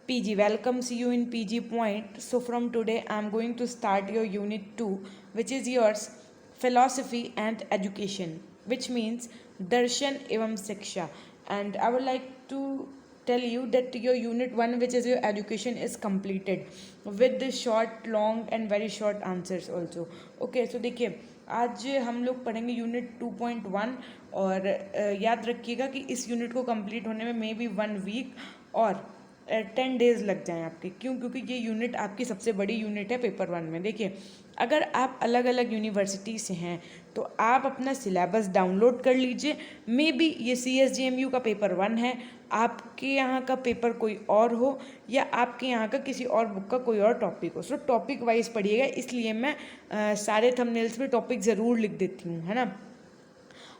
PG. Welcome, see you in PG point. So from today I am going to start your unit 2, which is yours philosophy and education, which means darshan evam shiksha. And I would like to tell you that your unit 1, which is your education, is completed with the short, long and very short answers also. Okay, so देखिए आज हम लोग पढ़ेंगे unit 2.1 और याद रखिएगा कि इस यूनिट को कंप्लीट होने में मे बी 1 वीक और 10 डेज लग जाएं आपके। क्यों? क्योंकि ये यूनिट आपकी सबसे बड़ी यूनिट है पेपर 1 में। देखिए, अगर आप अलग अलग यूनिवर्सिटी से हैं तो आप अपना सिलेबस डाउनलोड कर लीजिए। मे बी ये CSJMU का पेपर 1 है, आपके यहाँ का पेपर कोई और हो या आपके यहाँ का किसी और बुक का कोई और टॉपिक हो। सो टॉपिक वाइज पढ़िएगा, इसलिए मैं सारे थंबनेल्स में टॉपिक ज़रूर लिख देती हूँ, है ना।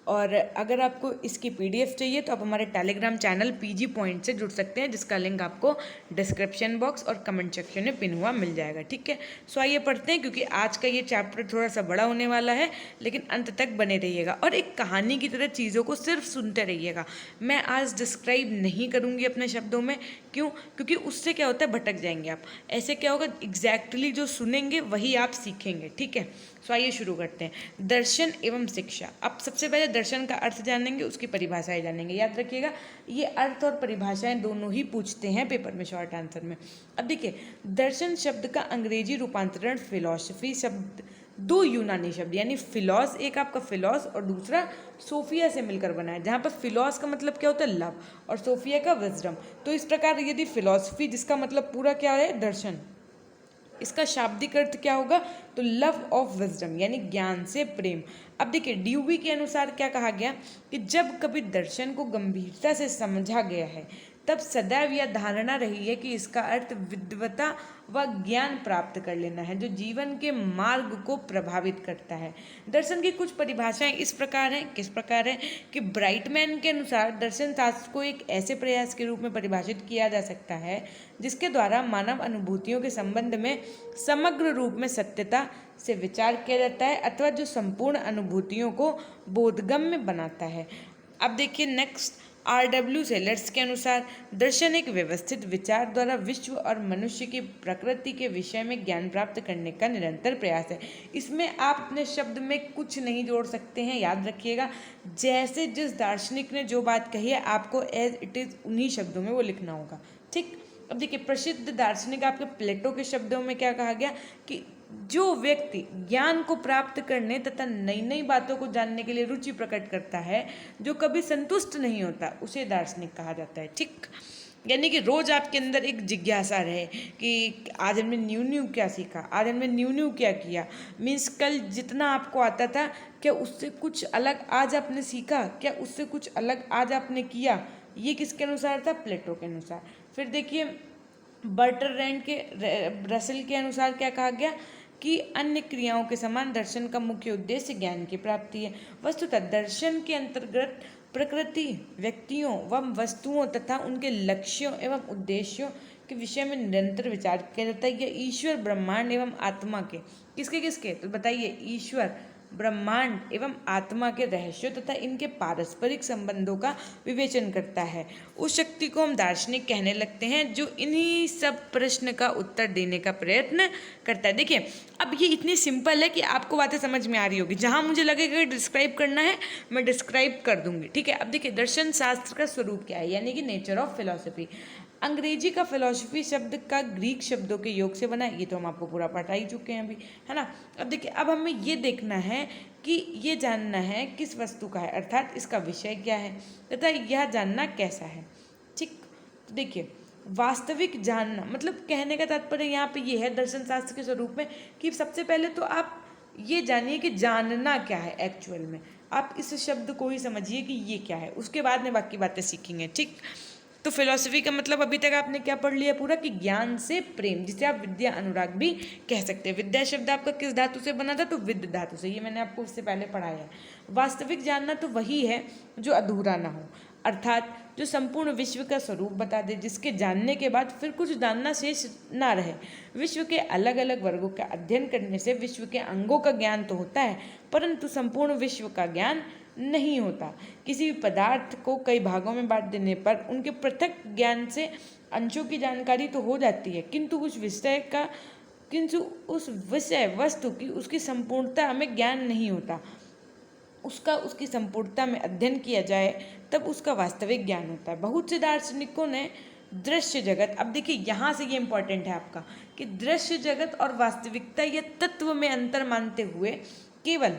और अगर आपको इसकी PDF चाहिए तो आप हमारे टेलीग्राम चैनल PG पॉइंट से जुड़ सकते हैं, जिसका लिंक आपको डिस्क्रिप्शन बॉक्स और कमेंट सेक्शन में पिन हुआ मिल जाएगा। ठीक है, सो आइए पढ़ते हैं, क्योंकि आज का ये चैप्टर थोड़ा सा बड़ा होने वाला है, लेकिन अंत तक बने रहिएगा और एक कहानी की तरह चीज़ों को सिर्फ सुनते रहिएगा। मैं आज डिस्क्राइब नहीं करूँगी अपने शब्दों में। क्यों? क्योंकि उससे क्या होता है, भटक जाएंगे आप। ऐसे क्या होगा, एग्जैक्टली जो सुनेंगे वही आप सीखेंगे। ठीक है, सो आइए शुरू करते हैं। दर्शन एवं शिक्षा। अब सबसे पहले दर्शन का अर्थ जानेंगे, उसकी परिभाषाएं जानेंगे। याद रखिएगा, ये अर्थ और परिभाषाएं दोनों ही पूछते हैं पेपर में शॉर्ट आंसर में। अब देखिए, दर्शन शब्द का अंग्रेजी रूपांतरण फिलॉसफी शब्द, दो यूनानी शब्द यानी फिलॉस, एक आपका फिलॉस और दूसरा सोफिया से मिलकर बना है, जहाँ पर फिलॉस का मतलब क्या होता है, लव, और सोफिया का विजडम। तो इस प्रकार यदि फिलॉसफी, जिसका मतलब पूरा क्या है, दर्शन, इसका शाब्दिक अर्थ क्या होगा, तो लव ऑफ विजडम यानी ज्ञान से प्रेम। अब देखिए, DUV के अनुसार क्या कहा गया कि जब कभी दर्शन को गंभीरता से समझा गया है तब सदैव यह धारणा रही है कि इसका अर्थ विद्वता व ज्ञान प्राप्त कर लेना है, जो जीवन के मार्ग को प्रभावित करता है। दर्शन की कुछ परिभाषाएं इस प्रकार हैं। किस प्रकार है कि ब्राइटमैन के अनुसार दर्शन शास्त्र को एक ऐसे प्रयास के रूप में परिभाषित किया जा सकता है जिसके द्वारा मानव अनुभूतियों के संबंध में समग्र रूप में सत्यता से विचार किया जाता है, अथवा जो संपूर्ण अनुभूतियों को बोधगम्य बनाता है। अब देखिए नेक्स्ट, RW सेलर्स के अनुसार दर्शन एक व्यवस्थित विचार द्वारा विश्व और मनुष्य की प्रकृति के विषय में ज्ञान प्राप्त करने का निरंतर प्रयास है। इसमें आप अपने शब्द में कुछ नहीं जोड़ सकते हैं, याद रखिएगा। जैसे जिस दार्शनिक ने जो बात कही है, आपको एज इट इज़ उन्हीं शब्दों में वो लिखना होगा। ठीक, अब देखिए, प्रसिद्ध दार्शनिक आपके प्लेटो के शब्दों में क्या कहा गया कि जो व्यक्ति ज्ञान को प्राप्त करने तथा नई नई बातों को जानने के लिए रुचि प्रकट करता है, जो कभी संतुष्ट नहीं होता, उसे दार्शनिक कहा जाता है। ठीक, यानी कि रोज आपके अंदर एक जिज्ञासा रहे कि आज हमने न्यू न्यू क्या सीखा, आज हमने न्यू न्यू क्या किया। मीन्स कल जितना आपको आता था, क्या उससे कुछ अलग आज आपने सीखा, क्या उससे कुछ अलग आज आपने किया। ये किसके अनुसार था, प्लेटो के अनुसार। फिर देखिए, बर्टरैंड के रसेल के अनुसार क्या कहा गया कि अन्य क्रियाओं के समान दर्शन का मुख्य उद्देश्य ज्ञान की प्राप्ति है। वस्तुतः दर्शन के अंतर्गत प्रकृति, व्यक्तियों व वस्तुओं तथा उनके लक्ष्यों एवं उद्देश्यों के विषय में निरंतर विचार किया जाता है। यह ईश्वर, ब्रह्मांड एवं आत्मा के, किसके किसके, तो बताइए, ईश्वर, ब्रह्मांड एवं आत्मा के रहस्यों तथा इनके पारस्परिक संबंधों का विवेचन करता है। उस शक्ति को हम दार्शनिक कहने लगते हैं जो इन्हीं सब प्रश्न का उत्तर देने का प्रयत्न करता है। देखिए, अब ये इतनी सिंपल है कि आपको बातें समझ में आ रही होगी। जहाँ मुझे लगेगा डिस्क्राइब करना है, मैं डिस्क्राइब कर दूंगी। ठीक है, अब देखिए, दर्शन शास्त्र का स्वरूप क्या है, यानी कि नेचर ऑफ फिलॉसफी। अंग्रेजी का फिलॉसफी शब्द का ग्रीक शब्दों के योग से बना है, ये तो हम आपको पूरा पढ़ा ही चुके हैं अभी, है ना। अब देखिए, अब हमें ये देखना है कि ये जानना है किस वस्तु का है, अर्थात इसका विषय क्या है तथा यह जानना कैसा है। ठीक, तो देखिए, वास्तविक जानना, मतलब कहने का तात्पर्य यहाँ पे ये है दर्शन शास्त्र के स्वरूप में कि सबसे पहले तो आप ये जानिए कि जानना क्या है एक्चुअल में। आप इस शब्द को ही समझिए कि ये क्या है, उसके बाद में बाकी बातें सीखेंगे। ठीक, तो फिलॉसफी का मतलब अभी तक आपने क्या पढ़ लिया पूरा, कि ज्ञान से प्रेम, जिसे आप विद्या अनुराग भी कह सकते हैं। विद्या शब्द आपका किस धातु से बना था, तो विद्य धातु से, ये मैंने आपको इससे पहले पढ़ाया है। वास्तविक जानना तो वही है जो अधूरा ना हो, अर्थात जो संपूर्ण विश्व का स्वरूप बता दे, जिसके जानने के बाद फिर कुछ जानना शेष ना रहे। विश्व के अलग अलग वर्गों का अध्ययन करने से विश्व के अंगों का ज्ञान तो होता है, परंतु संपूर्ण विश्व का ज्ञान नहीं होता। किसी भी पदार्थ को कई भागों में बांट देने पर उनके पृथक ज्ञान से अंशों की जानकारी तो हो जाती है, किंतु उस विषय वस्तु की उसकी संपूर्णता में ज्ञान नहीं होता। उसकी संपूर्णता में अध्ययन किया जाए तब उसका वास्तविक ज्ञान होता है। बहुत से दार्शनिकों ने दृश्य जगत, अब देखिए यहाँ से ये इंपॉर्टेंट है आपका, कि दृश्य जगत और वास्तविकता या तत्व में अंतर मानते हुए केवल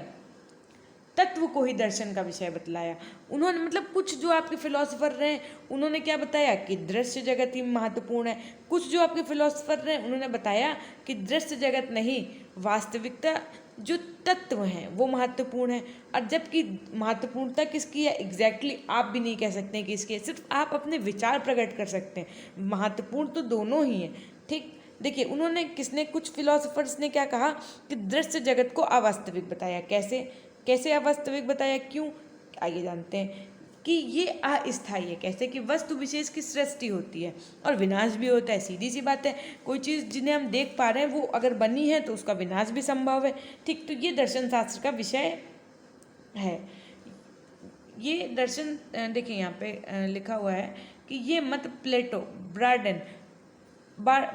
तत्व को ही दर्शन का विषय बतलाया। उन्होंने मतलब कुछ जो आपके फिलोसफर रहे उन्होंने क्या बताया कि दृश्य जगत ही महत्वपूर्ण है। कुछ जो आपके फिलोसफर रहे उन्होंने बताया कि दृश्य जगत नहीं, वास्तविकता जो तत्व हैं वो महत्वपूर्ण है। और जबकि महत्वपूर्णता किसकी है एग्जैक्टली आप भी नहीं कह सकते कि इसकी है, सिर्फ आप अपने विचार प्रकट कर सकते हैं। महत्वपूर्ण तो दोनों ही है। ठीक, देखिए उन्होंने कुछ फिलोसफर्स ने क्या कहा कि दृश्य जगत को अवास्तविक बताया। कैसे अवास्तविक बताया, क्यों, आइए जानते हैं। कि ये अस्थायी है, कैसे कि वस्तु विशेष की सृष्टि होती है और विनाश भी होता है। सीधी सी बात है, कोई चीज़ जिन्हें हम देख पा रहे हैं वो अगर बनी है तो उसका विनाश भी संभव है। ठीक, तो ये दर्शन शास्त्र का विषय है। ये दर्शन देखिए यहाँ पे लिखा हुआ है कि ये मत प्लेटो,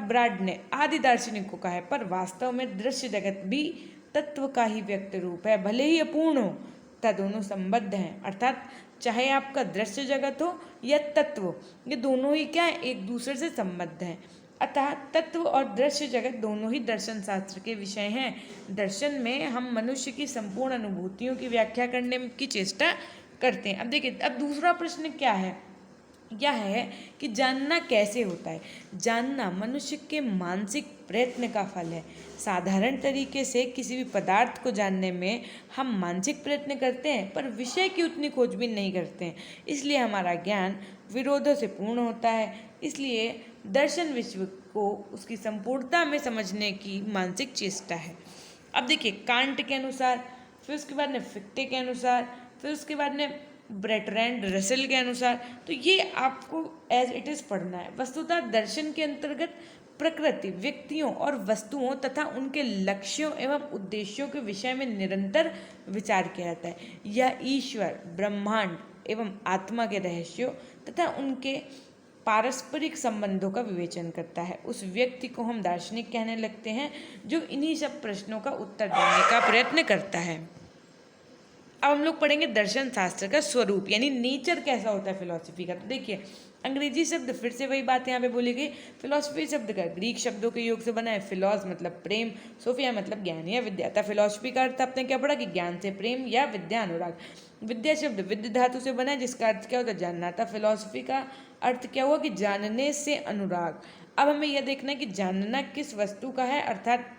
ब्राड ने आदि दार्शनिकों का है, पर वास्तव में दृश्य जगत भी तत्व का ही व्यक्त रूप है, भले ही अपूर्ण हो, तथा दोनों संबद्ध हैं। अर्थात चाहे आपका दृश्य जगत हो या तत्व, ये दोनों ही क्या है, एक दूसरे से संबद्ध हैं। अतः तत्व और दृश्य जगत दोनों ही दर्शन शास्त्र के विषय हैं। दर्शन में हम मनुष्य की संपूर्ण अनुभूतियों की व्याख्या करने की चेष्टा करते हैं। अब देखिए, अब दूसरा प्रश्न क्या है, यह है कि जानना कैसे होता है। जानना मनुष्य के मानसिक प्रयत्न का फल है। साधारण तरीके से किसी भी पदार्थ को जानने में हम मानसिक प्रयत्न करते हैं, पर विषय की उतनी खोजबीन नहीं करते हैं। इसलिए हमारा ज्ञान विरोधों से पूर्ण होता है। इसलिए दर्शन विश्व को उसकी संपूर्णता में समझने की मानसिक चेष्टा है। अब देखिए, कांट के अनुसार, फिर उसके बाद में फिक्टे के अनुसार, फिर उसके बाद में ब्रेटरैंड रसेल के अनुसार, तो ये आपको एज इट इज़ पढ़ना है। वस्तुतः दर्शन के अंतर्गत प्रकृति, व्यक्तियों और वस्तुओं तथा उनके लक्ष्यों एवं उद्देश्यों के विषय में निरंतर विचार किया जाता है। यह ईश्वर, ब्रह्मांड एवं आत्मा के रहस्यों तथा उनके पारस्परिक संबंधों का विवेचन करता है। उस व्यक्ति को हम दार्शनिक कहने लगते हैं जो इन्हीं सब प्रश्नों का उत्तर देने का प्रयत्न करता है। अब हम लोग पढ़ेंगे दर्शन शास्त्र का स्वरूप, यानी नेचर कैसा होता है फिलॉसफी का। तो देखिए, अंग्रेजी शब्द, फिर से वही बात यहाँ पे बोली गई। फिलॉसफी शब्द का ग्रीक शब्दों के योग से बना है। फिलॉस मतलब प्रेम, सोफिया मतलब ज्ञान या विद्या। था फिलॉसफी का अर्थ आपने क्या पढ़ा कि ज्ञान से प्रेम या विद्या अनुराग। विद्या शब्द विद्य धातु से बना है, जिसका अर्थ क्या होता है, जानना था। फिलॉसफी का अर्थ क्या हुआ कि जानने से अनुराग। अब हमें यह देखना है कि जानना किस वस्तु का है, अर्थात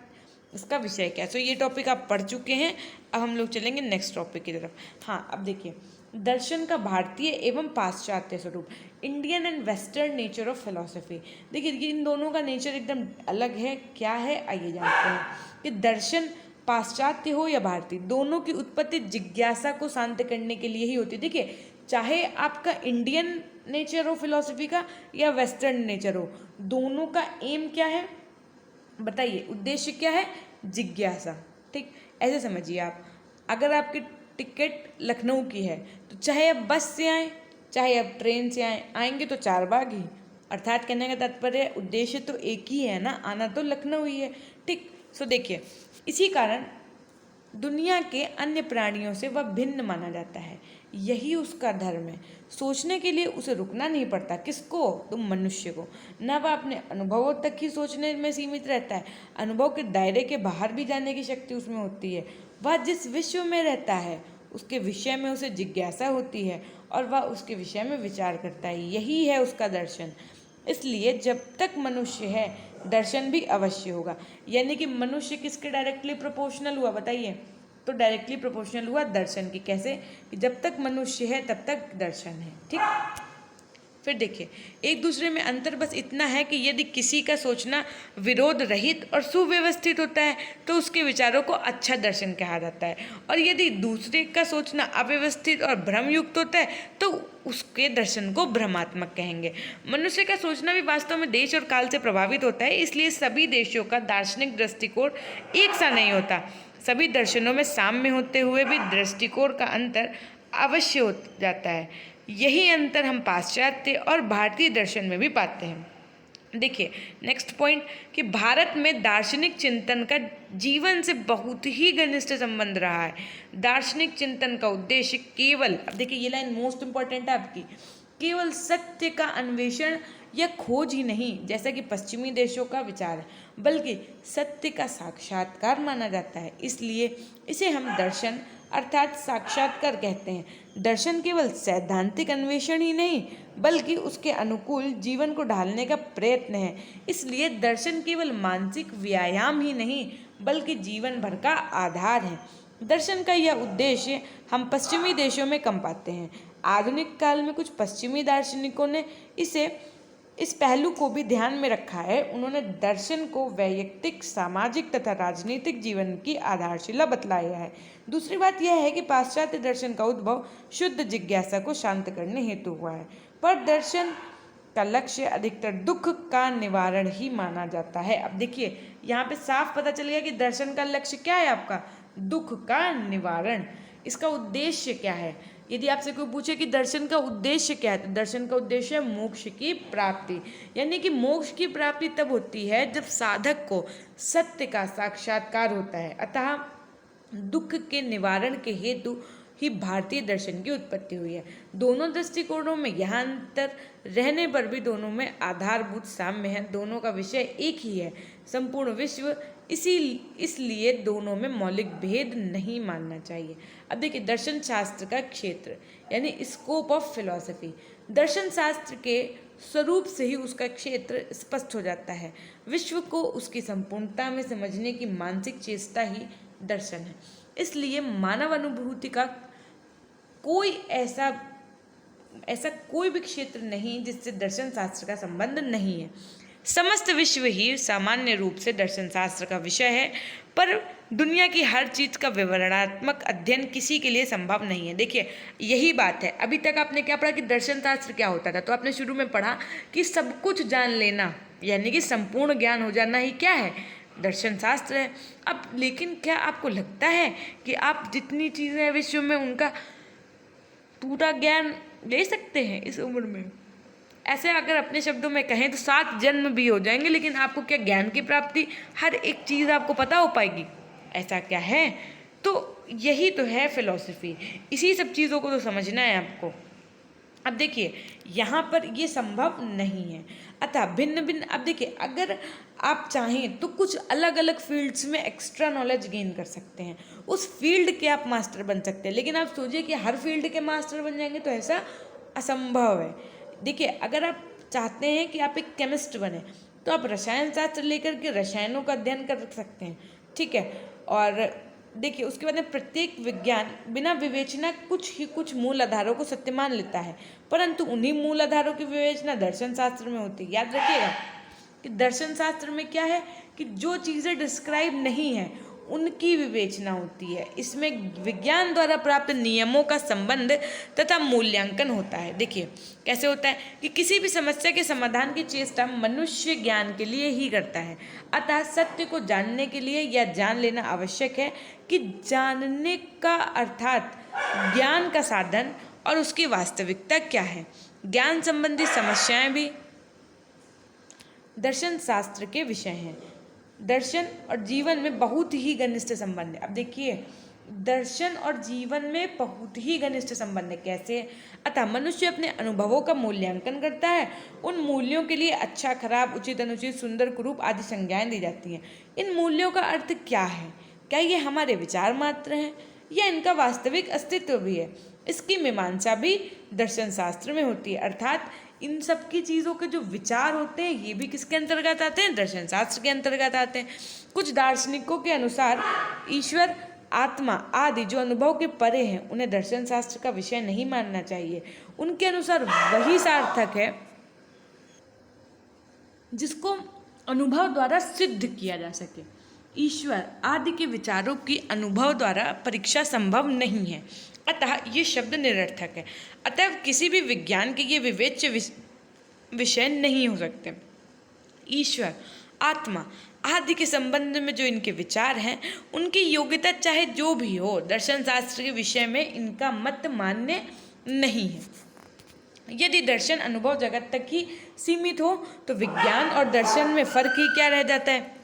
इसका विषय क्या है। सो ये टॉपिक आप पढ़ चुके हैं। अब हम लोग चलेंगे नेक्स्ट टॉपिक की तरफ। हाँ, अब देखिए, दर्शन का भारतीय एवं पाश्चात्य स्वरूप, Indian and western nature of philosophy. देखिए, ये इन दोनों का नेचर एकदम अलग है। क्या है, आइए जानते हैं कि दर्शन पाश्चात्य हो या भारतीय, दोनों की उत्पत्ति जिज्ञासा को शांत करने के लिए ही होती है। देखिए, चाहे आपका इंडियन नेचर हो फिलॉसफी का या वेस्टर्न नेचर हो, दोनों का एम क्या है बताइए, उद्देश्य क्या है, जिज्ञासा। ठीक, ऐसे समझिए आप, अगर आपकी टिकट लखनऊ की है तो चाहे आप बस से आएँ चाहे आप ट्रेन से आएंगे तो चारबाग ही। अर्थात कहने का तात्पर्य, उद्देश्य तो एक ही है ना, आना तो लखनऊ ही है। ठीक, सो देखिए, इसी कारण दुनिया के अन्य प्राणियों से वह भिन्न माना जाता है। यही उसका धर्म है। सोचने के लिए उसे रुकना नहीं पड़ता। किसको, तुम मनुष्य को। न वह अपने अनुभवों तक ही सोचने में सीमित रहता है, अनुभव के दायरे के बाहर भी जाने की शक्ति उसमें होती है। वह जिस विश्व में रहता है उसके विषय में उसे जिज्ञासा होती है और वह उसके विषय में विचार करता है। यही है उसका दर्शन। इसलिए जब तक मनुष्य है दर्शन भी अवश्य होगा। यानी कि मनुष्य किसके डायरेक्टली प्रोपोर्शनल हुआ बताइए, तो डायरेक्टली प्रोपोर्शनल हुआ दर्शन की। कैसे कि जब तक मनुष्य है तब तक दर्शन है। ठीक, फिर देखिए, एक दूसरे में अंतर बस इतना है कि यदि किसी का सोचना विरोध रहित और सुव्यवस्थित होता है तो उसके विचारों को अच्छा दर्शन कहा जाता है, और यदि दूसरे का सोचना अव्यवस्थित और भ्रमयुक्त होता है तो उसके दर्शन को भ्रमात्मक कहेंगे। मनुष्य का सोचना भी वास्तव में देश और काल से प्रभावित होता है, इसलिए सभी देशों का दार्शनिक दृष्टिकोण एक सा नहीं होता। सभी दर्शनों में साम्य होते हुए भी दृष्टिकोण का अंतर अवश्य हो जाता है। यही अंतर हम पाश्चात्य और भारतीय दर्शन में भी पाते हैं। देखिए नेक्स्ट पॉइंट कि भारत में दार्शनिक चिंतन का जीवन से बहुत ही घनिष्ठ संबंध रहा है। दार्शनिक चिंतन का उद्देश्य केवल, अब देखिए ये लाइन मोस्ट इंपॉर्टेंट है आपकी, केवल सत्य का अन्वेषण या खोज ही नहीं जैसा कि पश्चिमी देशों का विचार है, बल्कि सत्य का साक्षात्कार माना जाता है। इसलिए इसे हम दर्शन अर्थात साक्षात्कार कहते हैं। दर्शन केवल सैद्धांतिक अन्वेषण ही नहीं बल्कि उसके अनुकूल जीवन को ढालने का प्रयत्न है। इसलिए दर्शन केवल मानसिक व्यायाम ही नहीं बल्कि जीवन भर का आधार है। दर्शन का यह उद्देश्य हम पश्चिमी देशों में कम पाते हैं। आधुनिक काल में कुछ पश्चिमी दार्शनिकों ने इस पहलू को भी ध्यान में रखा है। उन्होंने दर्शन को वैयक्तिक, सामाजिक तथा राजनीतिक जीवन की आधारशिला बतलाया है। दूसरी बात यह है कि पाश्चात्य दर्शन का उद्भव शुद्ध जिज्ञासा को शांत करने हेतु हुआ है, पर दर्शन का लक्ष्य अधिकतर दुख का निवारण ही माना जाता है। अब देखिए यहाँ पे साफ पता चल गया कि दर्शन का लक्ष्य क्या है आपका, दुख का निवारण। इसका उद्देश्य क्या है? यदि आपसे कोई पूछे कि दर्शन का उद्देश्य क्या है, तो दर्शन का उद्देश्य है मोक्ष की प्राप्ति। यानी कि मोक्ष की प्राप्ति तब होती है जब साधक को सत्य का साक्षात्कार होता है। अतः दुख के निवारण के हेतु ही भारतीय दर्शन की उत्पत्ति हुई है। दोनों दृष्टिकोणों में यह अंतर रहने पर भी दोनों में आधारभूत साम्य है। दोनों का विषय एक ही है, संपूर्ण विश्व। इसलिए दोनों में मौलिक भेद नहीं मानना चाहिए। अब देखिए दर्शन शास्त्र का क्षेत्र यानी स्कोप ऑफ फिलॉसफी। दर्शन शास्त्र के स्वरूप से ही उसका क्षेत्र स्पष्ट हो जाता है। विश्व को उसकी संपूर्णता में समझने की मानसिक चेष्टा ही दर्शन है। इसलिए मानव अनुभूति का कोई ऐसा कोई भी क्षेत्र नहीं जिससे दर्शन शास्त्र का संबंध नहीं है। समस्त विश्व ही सामान्य रूप से दर्शन शास्त्र का विषय है, पर दुनिया की हर चीज़ का विवरणात्मक अध्ययन किसी के लिए संभव नहीं है। देखिए यही बात है। अभी तक आपने क्या पढ़ा कि दर्शन शास्त्र क्या होता था, तो आपने शुरू में पढ़ा कि सब कुछ जान लेना यानी कि संपूर्ण ज्ञान हो जाना ही क्या है, दर्शन शास्त्र है। अब लेकिन क्या आपको लगता है कि आप जितनी चीज़ें हैं विश्व में उनका पूरा ज्ञान ले सकते हैं इस उम्र में? ऐसे अगर अपने शब्दों में कहें तो 7 जन्म भी हो जाएंगे, लेकिन आपको क्या ज्ञान की प्राप्ति हर एक चीज़ आपको पता हो पाएगी? ऐसा क्या है? तो यही तो है फिलॉसफी। इसी सब चीज़ों को तो समझना है आपको। अब देखिए यहाँ पर ये संभव नहीं है। अतः भिन्न भिन्न, अब देखिए अगर आप चाहें तो कुछ अलग अलग फील्ड्स में एक्स्ट्रा नॉलेज गेन कर सकते हैं, उस फील्ड के आप मास्टर बन सकते हैं। लेकिन आप सोचिए कि हर फील्ड के मास्टर बन जाएंगे तो ऐसा असंभव है। देखिए अगर आप चाहते हैं कि आप एक केमिस्ट बने तो आप रसायन शास्त्र लेकर के रसायनों का अध्ययन कर सकते हैं, ठीक है। और देखिए उसके बाद में प्रत्येक विज्ञान बिना विवेचना कुछ मूल आधारों को सत्य मान लेता है, परंतु उन्हीं मूल आधारों की विवेचना दर्शन शास्त्र में होती है। याद रखिएगा कि दर्शन शास्त्र में क्या है कि जो चीज़ें डिस्क्राइब नहीं है उनकी विवेचना होती है। इसमें विज्ञान द्वारा प्राप्त नियमों का संबंध तथा मूल्यांकन होता है। देखिए कैसे होता है कि किसी भी समस्या के समाधान की चेष्टा मनुष्य ज्ञान के लिए ही करता है। अतः सत्य को जानने के लिए यह जान लेना आवश्यक है कि जानने का अर्थात ज्ञान का साधन और उसकी वास्तविकता क्या है। ज्ञान संबंधी समस्याएं भी दर्शन शास्त्र के विषय हैं। दर्शन और जीवन में बहुत ही घनिष्ठ संबंध है। अब देखिए दर्शन और जीवन में बहुत ही घनिष्ठ संबंध है। कैसे? अतः मनुष्य अपने अनुभवों का मूल्यांकन करता है। उन मूल्यों के लिए अच्छा, खराब, उचित, अनुचित, सुंदर, कुरूप आदि संज्ञाएं दी जाती हैं। इन मूल्यों का अर्थ क्या है? क्या ये हमारे विचार मात्र हैं या इनका वास्तविक अस्तित्व भी है? इसकी मीमांसा भी दर्शन शास्त्र में होती है। अर्थात इन सब की चीज़ों के जो विचार होते हैं ये भी किसके अंतर्गत आते हैं? दर्शन शास्त्र के अंतर्गत आते हैं। कुछ दार्शनिकों के अनुसार ईश्वर, आत्मा आदि जो अनुभव के परे हैं उन्हें दर्शन शास्त्र का विषय नहीं मानना चाहिए। उनके अनुसार वही सार्थक है जिसको अनुभव द्वारा सिद्ध किया जा सके। ईश्वर आदि के विचारों की अनुभव द्वारा परीक्षा संभव नहीं है, अतः ये शब्द निरर्थक है। अतः किसी भी विज्ञान के ये विवेच्य विषय नहीं हो सकते। ईश्वर आत्मा आदि के संबंध में जो इनके विचार हैं, उनकी योग्यता चाहे जो भी हो, दर्शन शास्त्र के विषय में इनका मत मान्य नहीं है। यदि दर्शन अनुभव जगत तक ही सीमित हो तो विज्ञान और दर्शन में फर्क ही क्या रह जाता है।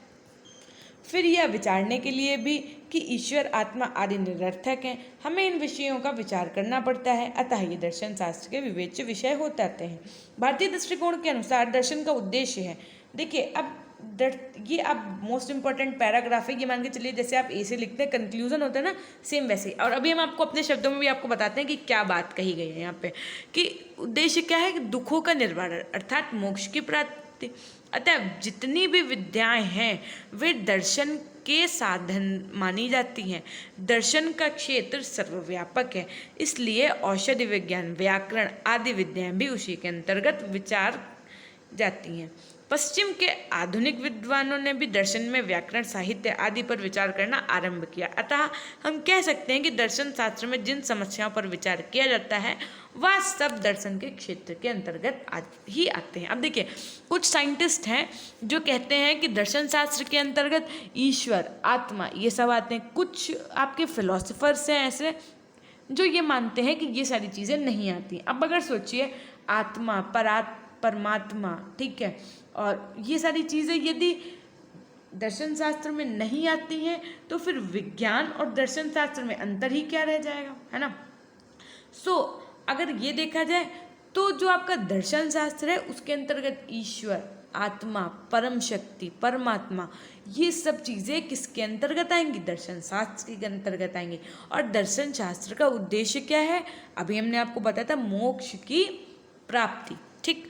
फिर यह विचारने के लिए भी कि ईश्वर, आत्मा आदि निरर्थक हैं, हमें इन विषयों का विचार करना पड़ता है। अतः ये दर्शन शास्त्र के विवेच्य विषय हो जाते हैं। भारतीय दृष्टिकोण के अनुसार दर्शन का उद्देश्य है, देखिए अब ये अब मोस्ट इंपॉर्टेंट पैराग्राफ है, ये मान के चलिए जैसे आप ए से लिखते हैं कंक्लूजन होता है ना, सेम वैसे ही। और अभी हम आपको अपने शब्दों में भी आपको बताते हैं कि क्या बात कही गई है यहाँ पे, कि उद्देश्य क्या है, दुखों का निवारण अर्थात मोक्ष की प्राप्ति। अतः जितनी भी विद्याएं हैं वे दर्शन के साधन मानी जाती हैं। दर्शन का क्षेत्र सर्वव्यापक है, इसलिए औषधि विज्ञान, व्याकरण आदि विद्याएं भी उसी के अंतर्गत विचार जाती हैं। पश्चिम के आधुनिक विद्वानों ने भी दर्शन में व्याकरण, साहित्य आदि पर विचार करना आरंभ किया। अतः हम कह सकते हैं कि दर्शन शास्त्र में जिन समस्याओं पर विचार किया जाता है वह सब दर्शन के क्षेत्र के अंतर्गत ही आते हैं। अब देखिए, कुछ साइंटिस्ट हैं जो कहते हैं कि दर्शन शास्त्र के अंतर्गत ईश्वर, आत्मा ये सब आते हैं। कुछ आपके फिलोसफर्स हैं ऐसे जो ये मानते हैं कि ये सारी चीज़ें नहीं आती। अब अगर सोचिए, आत्मा, परमात्मा, ठीक है, और ये सारी चीज़ें यदि दर्शन शास्त्र में नहीं आती हैं तो फिर विज्ञान और दर्शन शास्त्र में अंतर ही क्या रह जाएगा, है ना। अगर ये देखा जाए तो जो आपका दर्शन शास्त्र है उसके अंतर्गत ईश्वर, आत्मा, परम शक्ति, परमात्मा ये सब चीज़ें किसके अंतर्गत आएंगी, दर्शन शास्त्र के अंतर्गत आएंगी। और दर्शन शास्त्र का उद्देश्य क्या है, अभी हमने आपको बताया था, मोक्ष की प्राप्ति। ठीक,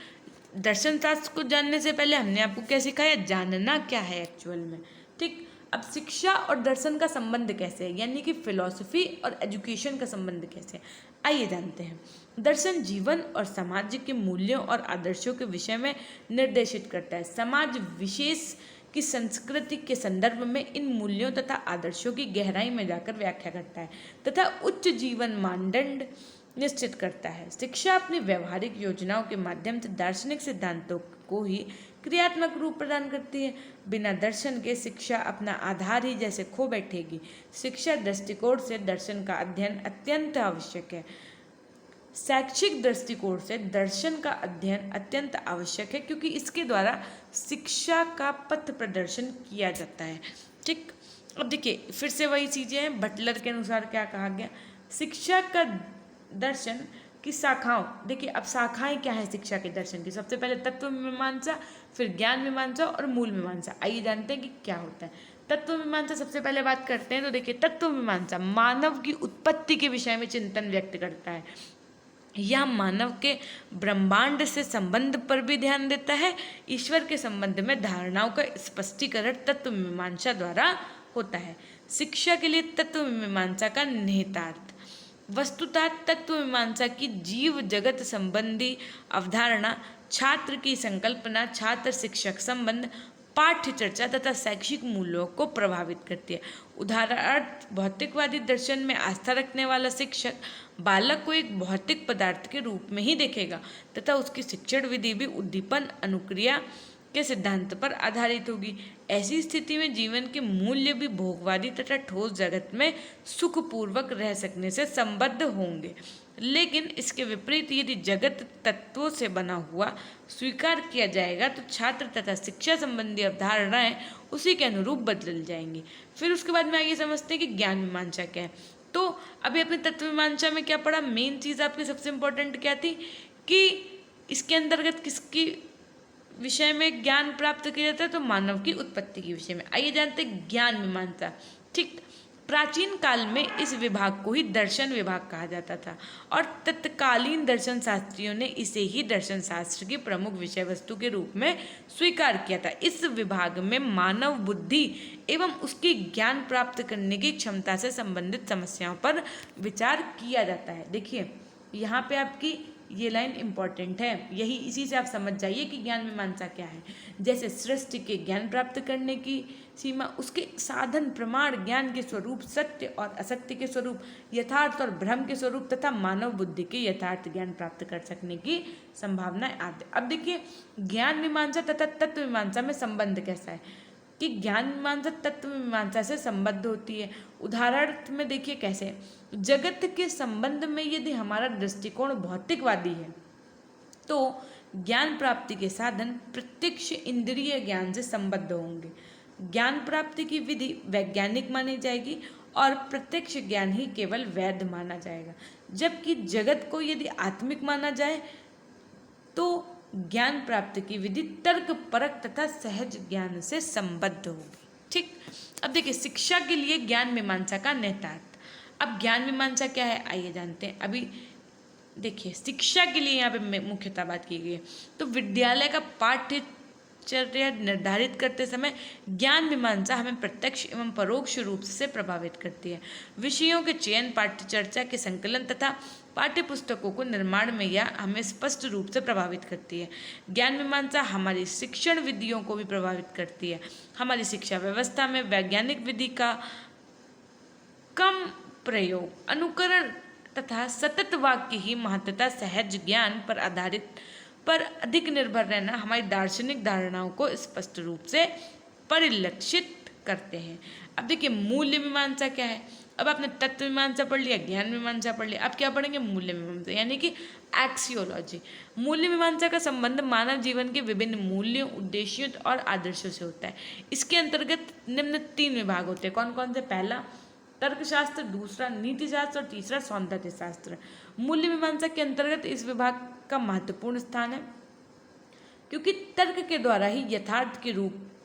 दर्शन शास्त्र को जानने से पहले हमने आपको क्या सिखाया, जानना क्या है एक्चुअल में। ठीक, अब शिक्षा और दर्शन का संबंध कैसे है, यानी कि फिलॉसफी और एजुकेशन का संबंध कैसे है, आइए जानते हैं। दर्शन जीवन और समाज के मूल्यों और आदर्शों के विषय में निर्देशित करता है। समाज विशेष की संस्कृति के संदर्भ में इन मूल्यों तथा आदर्शों की गहराई में जाकर व्याख्या करता है तथा उच्च जीवन मानदंड निश्चित करता है। शिक्षा अपनी व्यवहारिक योजनाओं के माध्यम से दार्शनिक सिद्धांतों को ही क्रियात्मक रूप प्रदान करती है। बिना दर्शन के शिक्षा अपना आधार ही जैसे खो बैठेगी। शिक्षा दृष्टिकोण से दर्शन का अध्ययन अत्यंत आवश्यक है। शैक्षिक दृष्टिकोण से दर्शन का अध्ययन अत्यंत आवश्यक है, क्योंकि इसके द्वारा शिक्षा का पथ प्रदर्शन किया जाता है। ठीक, अब देखिए फिर से वही चीज़ें हैं। बटलर के अनुसार क्या कहा गया, शिक्षा का दर्शन की शाखाओं, देखिए अब शाखाएं क्या है शिक्षा के दर्शन की, सबसे पहले तत्व मीमांसा, फिर ज्ञान मीमांसा और मूल मीमांसा। आइए जानते हैं कि क्या होता है। तत्व मीमांसा सबसे पहले बात करते हैं तो देखिए, तत्व मीमांसा मानव की उत्पत्ति के विषय में चिंतन व्यक्त करता है। यह मानव के ब्रह्मांड से संबंध पर भी ध्यान देता है। ईश्वर के संबंध में धारणाओं का स्पष्टीकरण तत्व मीमांसा द्वारा होता है। शिक्षा के लिए तत्व मीमांसा का निहितार्थ, वस्तुतः तत्व मीमांसा की जीव जगत संबंधी अवधारणा, छात्र की संकल्पना, छात्र शिक्षक संबंध, पाठ्य चर्चा तथा शैक्षिक मूल्यों को प्रभावित करती है। उदाहरणार्थ, भौतिकवादी दर्शन में आस्था रखने वाला शिक्षक बालक को एक भौतिक पदार्थ के रूप में ही देखेगा तथा उसकी शिक्षण विधि भी उद्दीपन अनुक्रिया के सिद्धांत पर आधारित होगी। ऐसी स्थिति में जीवन के मूल्य भी भोगवादी तथा ठोस जगत में सुखपूर्वक रह सकने से संबद्ध होंगे। लेकिन इसके विपरीत यदि जगत तत्वों से बना हुआ स्वीकार किया जाएगा तो छात्र तथा शिक्षा संबंधी अवधारणाएं उसी के अनुरूप बदल जाएंगी। फिर उसके बाद में आइए समझते हैं कि ज्ञान मीमांसा क्या है। तो अभी अपने तत्व मीमांसा में क्या पढ़ा, मेन चीज़ आपकी सबसे इम्पोर्टेंट क्या थी कि इसके अंतर्गत किसकी विषय में ज्ञान प्राप्त किया जाता है, तो मानव की उत्पत्ति के विषय में। आइए जानते हैं ज्ञान मीमांसा। ठीक, प्राचीन काल में इस विभाग को ही दर्शन विभाग कहा जाता था और तत्कालीन दर्शन शास्त्रियों ने इसे ही दर्शन शास्त्र की प्रमुख विषय वस्तु के रूप में स्वीकार किया था। इस विभाग में मानव बुद्धि एवं उसकी ज्ञान प्राप्त करने की क्षमता से संबंधित समस्याओं पर विचार किया जाता है। देखिए यहाँ पे आपकी ये लाइन इंपॉर्टेंट है, यही इसी से आप समझ जाइए कि ज्ञान मीमांसा क्या है। जैसे सृष्टि के ज्ञान प्राप्त करने की सीमा, उसके साधन प्रमाण, ज्ञान के स्वरूप, सत्य और असत्य के स्वरूप, यथार्थ और भ्रम के स्वरूप तथा मानव बुद्धि के यथार्थ ज्ञान प्राप्त कर सकने की संभावनाएं आदि। अब देखिए ज्ञान मीमांसा तथा तत्व मीमांसा में संबंध कैसा है कि ज्ञान मीमांसा तत्व मीमांसा से संबद्ध होती है। उदाहरण में देखिए कैसे, जगत के संबंध में यदि हमारा दृष्टिकोण भौतिकवादी है तो ज्ञान प्राप्ति के साधन प्रत्यक्ष इंद्रिय ज्ञान से संबद्ध होंगे। ज्ञान प्राप्ति की विधि वैज्ञानिक मानी जाएगी और प्रत्यक्ष ज्ञान ही केवल वैध माना जाएगा। जबकि जगत को यदि आत्मिक माना जाए तो ज्ञान प्राप्ति की विधि तर्क परक तथा सहज ज्ञान से संबद्ध होगी। ठीक, अब देखिए शिक्षा के लिए ज्ञान मीमांसा का निहितार्थ। अब ज्ञान मीमांसा क्या है आइए जानते हैं। अभी देखिए शिक्षा के लिए यहाँ पे मुख्यतः बात की गई है, तो विद्यालय का पाठ्यचर्या निर्धारित करते समय ज्ञान मीमांसा हमें प्रत्यक्ष एवं परोक्ष रूप से प्रभावित करती है। विषयों के चयन, पाठ्यचर्या के संकलन तथा पाठ्य पुस्तकों को निर्माण में यह हमें स्पष्ट रूप से प्रभावित करती है। ज्ञान मीमांसा हमारी शिक्षण विधियों को भी प्रभावित करती है। हमारी शिक्षा व्यवस्था में वैज्ञानिक विधि का कम प्रयोग, अनुकरण तथा सतत वाक्य ही महत्वता, सहज ज्ञान पर आधारित पर अधिक निर्भर रहना हमारी दार्शनिक धारणाओं को स्पष्ट रूप से परिलक्षित करते हैं। अब देखिए मूल्य मीमांसा क्या है। अब आपने तत्व मीमांसा पढ़ लिया, ज्ञान मीमांसा पढ़ लिया, अब क्या पढ़ेंगे मूल्य मीमांसा, यानी कि एक्सियोलॉजी। मूल्य मीमांसा का संबंध मानव जीवन के विभिन्न मूल्यों, उद्देश्यों और आदर्शों से होता है। इसके अंतर्गत निम्न 3 विभाग होते हैं। कौन कौन से? पहला तर्कशास्त्र, दूसरा नीति शास्त्र और तीसरा सौंदर्य शास्त्र। मूल्य मीमांसा के अंतर्गत इस विभाग का महत्वपूर्ण स्थान है क्योंकि तर्क के द्वारा ही यथार्थ के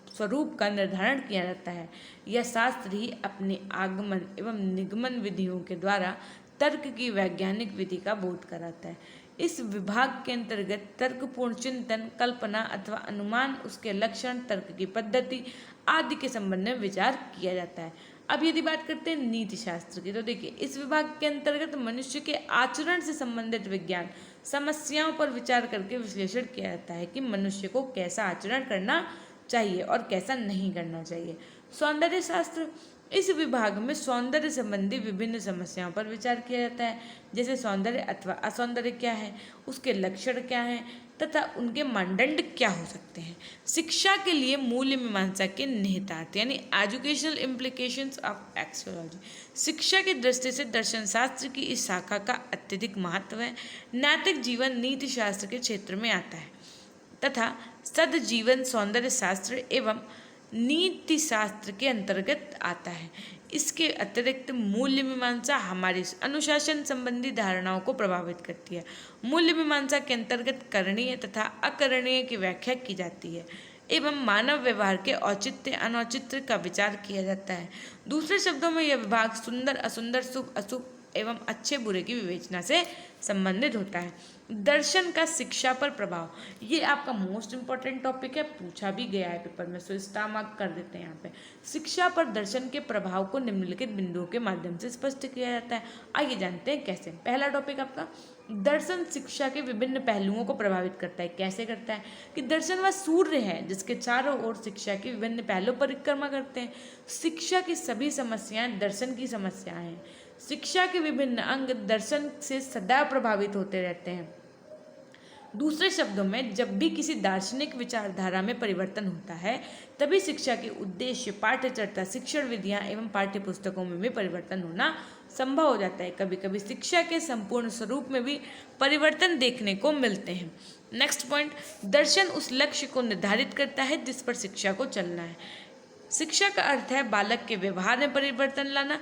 स्वरूप का निर्धारण किया जाता है। यह शास्त्र ही अपने आगमन एवं निगमन विधियों के द्वारा तर्क की वैज्ञानिक विधि का बोध कराता है। इस विभाग के अंतर्गत तर्कपूर्ण चिंतन, कल्पना अथवा अनुमान, उसके लक्षण, तर्क की पद्धति आदि के संबंध में विचार किया जाता है। अब यदि बात करते हैं नीति शास्त्र की, तो देखिए इस विभाग के अंतर्गत मनुष्य के आचरण से संबंधित विज्ञान समस्याओं पर विचार करके विश्लेषण किया जाता है कि मनुष्य को कैसा आचरण करना चाहिए और कैसा नहीं करना चाहिए। सौंदर्य शास्त्र, इस विभाग में सौंदर्य संबंधी विभिन्न समस्याओं पर विचार किया जाता है, जैसे सौंदर्य अथवा असौंदर्य क्या है, उसके लक्षण क्या हैं तथा उनके मानदंड क्या हो सकते हैं। शिक्षा के लिए मूल्य मीमांसा के निहितार्थ यानी एजुकेशनल इम्प्लीकेशंस ऑफ एक्सियोलॉजी। शिक्षा की दृष्टि से दर्शन शास्त्र की इस शाखा का अत्यधिक महत्व है। नैतिक जीवन नीति शास्त्र के क्षेत्र में आता है तथा सदजीवन सौंदर्य शास्त्र एवं नीति शास्त्र के अंतर्गत आता है। इसके अतिरिक्त मूल्य मीमांसा हमारी अनुशासन संबंधी धारणाओं को प्रभावित करती है। मूल्य मीमांसा के अंतर्गत करणीय तथा अकरणीय की व्याख्या की जाती है एवं मानव व्यवहार के औचित्य अनौचित्य का विचार किया जाता है। दूसरे शब्दों में यह विभाग सुंदर असुंदर, शुभ अशुभ एवं अच्छे बुरे की विवेचना से संबंधित होता है। दर्शन का शिक्षा पर प्रभाव, ये आपका मोस्ट इंपॉर्टेंट टॉपिक है, पूछा भी गया है पेपर में, सो स्टार मार्क कर देते हैं यहाँ पे। शिक्षा पर दर्शन के प्रभाव को निम्नलिखित बिंदुओं के माध्यम से स्पष्ट किया जाता है। आइए जानते हैं कैसे। पहला टॉपिक आपका दर्शन शिक्षा के विभिन्न पहलुओं को प्रभावित करता है। कैसे करता है कि दर्शन वह सूर्य है जिसके चारों ओर शिक्षा के विभिन्न पहलू परिक्रमा करते हैं। शिक्षा की सभी समस्याएं दर्शन की समस्याएं हैं। शिक्षा के विभिन्न अंग दर्शन से सदैव प्रभावित होते रहते हैं। दूसरे शब्दों में जब भी किसी दार्शनिक विचारधारा में परिवर्तन होता है तभी शिक्षा के उद्देश्य, पाठ्यचर्या, शिक्षण विधियां एवं पाठ्य पुस्तकों में भी परिवर्तन होना संभव हो जाता है। कभी कभी शिक्षा के संपूर्ण स्वरूप में भी परिवर्तन देखने को मिलते हैं। नेक्स्ट पॉइंट, दर्शन उस लक्ष्य को निर्धारित करता है जिस पर शिक्षा को चलना है। शिक्षा का अर्थ है बालक के व्यवहार में परिवर्तन लाना,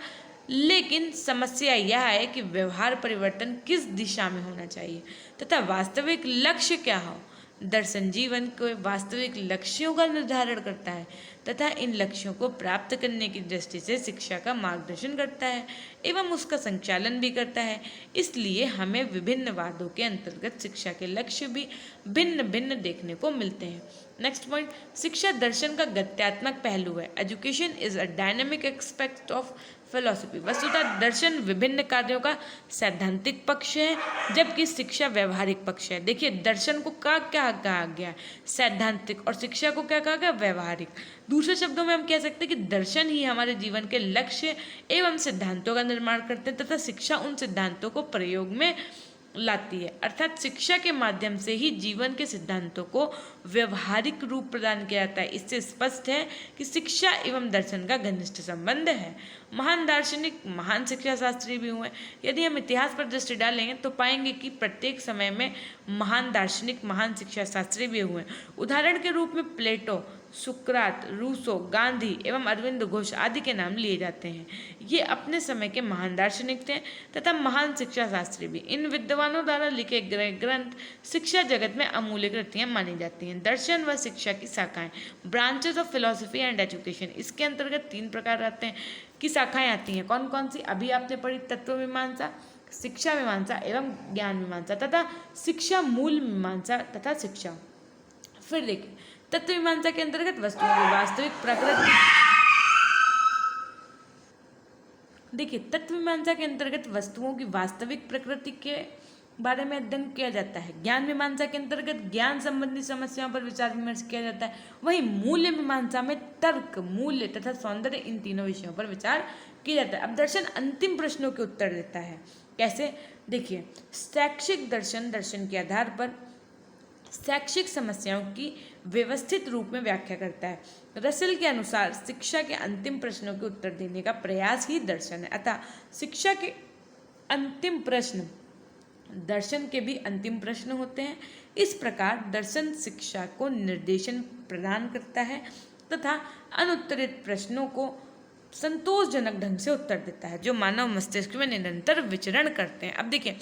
लेकिन समस्या यह है कि व्यवहार परिवर्तन किस दिशा में होना चाहिए तथा वास्तविक लक्ष्य क्या हो। दर्शन जीवन के वास्तविक लक्ष्यों का निर्धारण करता है तथा इन लक्ष्यों को प्राप्त करने की दृष्टि से शिक्षा का मार्गदर्शन करता है एवं उसका संचालन भी करता है। इसलिए हमें विभिन्न वादों के अंतर्गत शिक्षा के लक्ष्य भी भिन्न भिन्न देखने को मिलते हैं। नेक्स्ट पॉइंट, शिक्षा दर्शन का गत्यात्मक पहलू है। Education is a dynamic aspect of philosophy. वस्तुतः दर्शन विभिन्न कार्यों का सैद्धांतिक पक्ष है, जबकि शिक्षा व्यवहारिक पक्ष है। देखिए, दर्शन को क्या कहा गया है? सैद्धांतिक, और शिक्षा को क्या कहा गया? व्यवहारिक। दूसरे शब्दों में हम कह सकते हैं कि दर्शन ही हमारे जीवन के लक्ष्य एवं सिद्धांतों का निर्माण करते हैं तथा शिक्षा उन सिद्धांतों को प्रयोग में लाती है। अर्थात शिक्षा के माध्यम से ही जीवन के सिद्धांतों को व्यवहारिक रूप प्रदान किया जाता है। इससे स्पष्ट है कि शिक्षा एवं दर्शन का घनिष्ठ संबंध है। महान दार्शनिक महान शिक्षा शास्त्री भी हुए। यदि हम इतिहास पर दृष्टि डालेंगे तो पाएंगे कि प्रत्येक समय में महान दार्शनिक महान शिक्षा शास्त्री भी हुए। उदाहरण के रूप में प्लेटो, सुकरात, रूसो, गांधी एवं अरविंद घोष आदि के नाम लिए जाते हैं। ये अपने समय के महान दार्शनिक थे तथा महान शिक्षा शास्त्री भी। इन विद्वानों द्वारा लिखे गए ग्रंथ शिक्षा जगत में अमूल्य कृतियां मानी जाती हैं। दर्शन व शिक्षा की शाखाएं, branches of philosophy and education. इसके अंतर्गत 3 प्रकार आते हैं की शाखाएं आती हैं। कौन कौन सी? अभी आपने पढ़ी, तत्व मीमांसा, शिक्षा मीमांसा एवं ज्ञान मीमांसा तथा शिक्षा मूल मीमांसा तथा शिक्षा। फिर देखिए, तत्व मीमांसा के अंतर्गत वस्तुओं की वास्तविक प्रकृति। देखिए, तत्व मीमांसा के अंतर्गत वस्तुओं की वास्तविक प्रकृति के बारे में अध्ययन किया जाता है। ज्ञान मीमांसा के अंतर्गत ज्ञान संबंधी समस्याओं पर विचार विमर्श किया जाता है। वहीं मूल्य मीमांसा में तर्क, मूल्य तथा सौंदर्य, इन तीनों विषयों पर विचार किया जाता है। अब दर्शन अंतिम प्रश्नों के उत्तर देता है। कैसे? देखिए, शैक्षिक दर्शन दर्शन के आधार पर शैक्षिक समस्याओं की व्यवस्थित रूप में व्याख्या करता है। रसेल के अनुसार शिक्षा के अंतिम प्रश्नों के उत्तर देने का प्रयास ही दर्शन है। अतः शिक्षा के अंतिम प्रश्न दर्शन के भी अंतिम प्रश्न होते हैं। इस प्रकार दर्शन शिक्षा को निर्देशन प्रदान करता है तथा अनुत्तरित प्रश्नों को संतोषजनक ढंग से उत्तर देता है, जो मानव मस्तिष्क में निरंतर विचरण करते हैं। अब देखिए,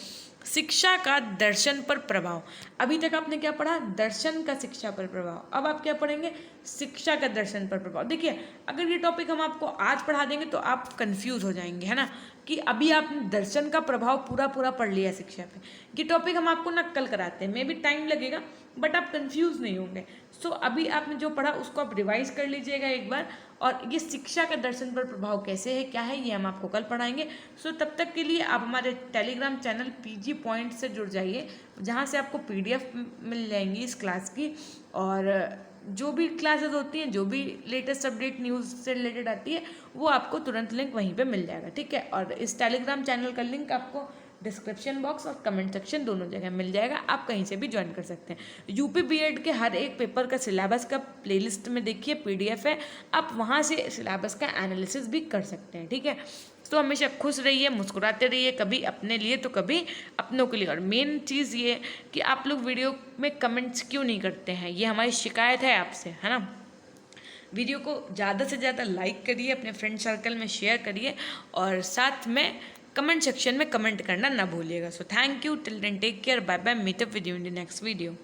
शिक्षा का दर्शन पर प्रभाव। अभी तक आपने क्या पढ़ा? दर्शन का शिक्षा पर प्रभाव। अब आप क्या पढ़ेंगे? शिक्षा का दर्शन पर प्रभाव। देखिए, अगर ये टॉपिक हम आपको आज पढ़ा देंगे तो आप कंफ्यूज हो जाएंगे, है ना, कि अभी आपने दर्शन का प्रभाव पूरा पढ़ लिया शिक्षा पे। ये टॉपिक हम आपको नक्कल कराते हैं, मे भी टाइम लगेगा बट आप कंफ्यूज नहीं होंगे। सो अभी आपने जो पढ़ा उसको आप रिवाइज कर लीजिएगा एक बार, और ये शिक्षा का दर्शन पर प्रभाव कैसे है, क्या है, ये हम आपको कल पढ़ाएंगे। सो तब तक के लिए आप हमारे टेलीग्राम चैनल पीजी पॉइंट से जुड़ जाइए, जहाँ से आपको PDF मिल जाएंगी इस क्लास की, और जो भी क्लासेस होती हैं, जो भी लेटेस्ट अपडेट न्यूज़ से रिलेटेड आती है, वो आपको तुरंत लिंक वहीं पे मिल जाएगा, ठीक है। और इस टेलीग्राम चैनल का लिंक आपको डिस्क्रिप्शन बॉक्स और कमेंट सेक्शन दोनों जगह मिल जाएगा, आप कहीं से भी ज्वाइन कर सकते हैं। यूपी बीएड के हर एक पेपर का सिलेबस का प्लेलिस्ट में देखिए PDF है, आप वहाँ से सिलेबस का एनालिसिस भी कर सकते हैं, ठीक है। तो हमेशा खुश रहिए, मुस्कुराते रहिए, कभी अपने लिए तो कभी अपनों के लिए। और मेन चीज़ ये कि आप लोग वीडियो में कमेंट्स क्यों नहीं करते हैं, ये हमारी शिकायत है आपसे, है ना। वीडियो को ज़्यादा से ज़्यादा लाइक करिए, अपने फ्रेंड सर्कल में शेयर करिए, और साथ में कमेंट सेक्शन में कमेंट करना ना भूलिएगा। So thank you, till then take care, bye bye, meet up with you in the next video.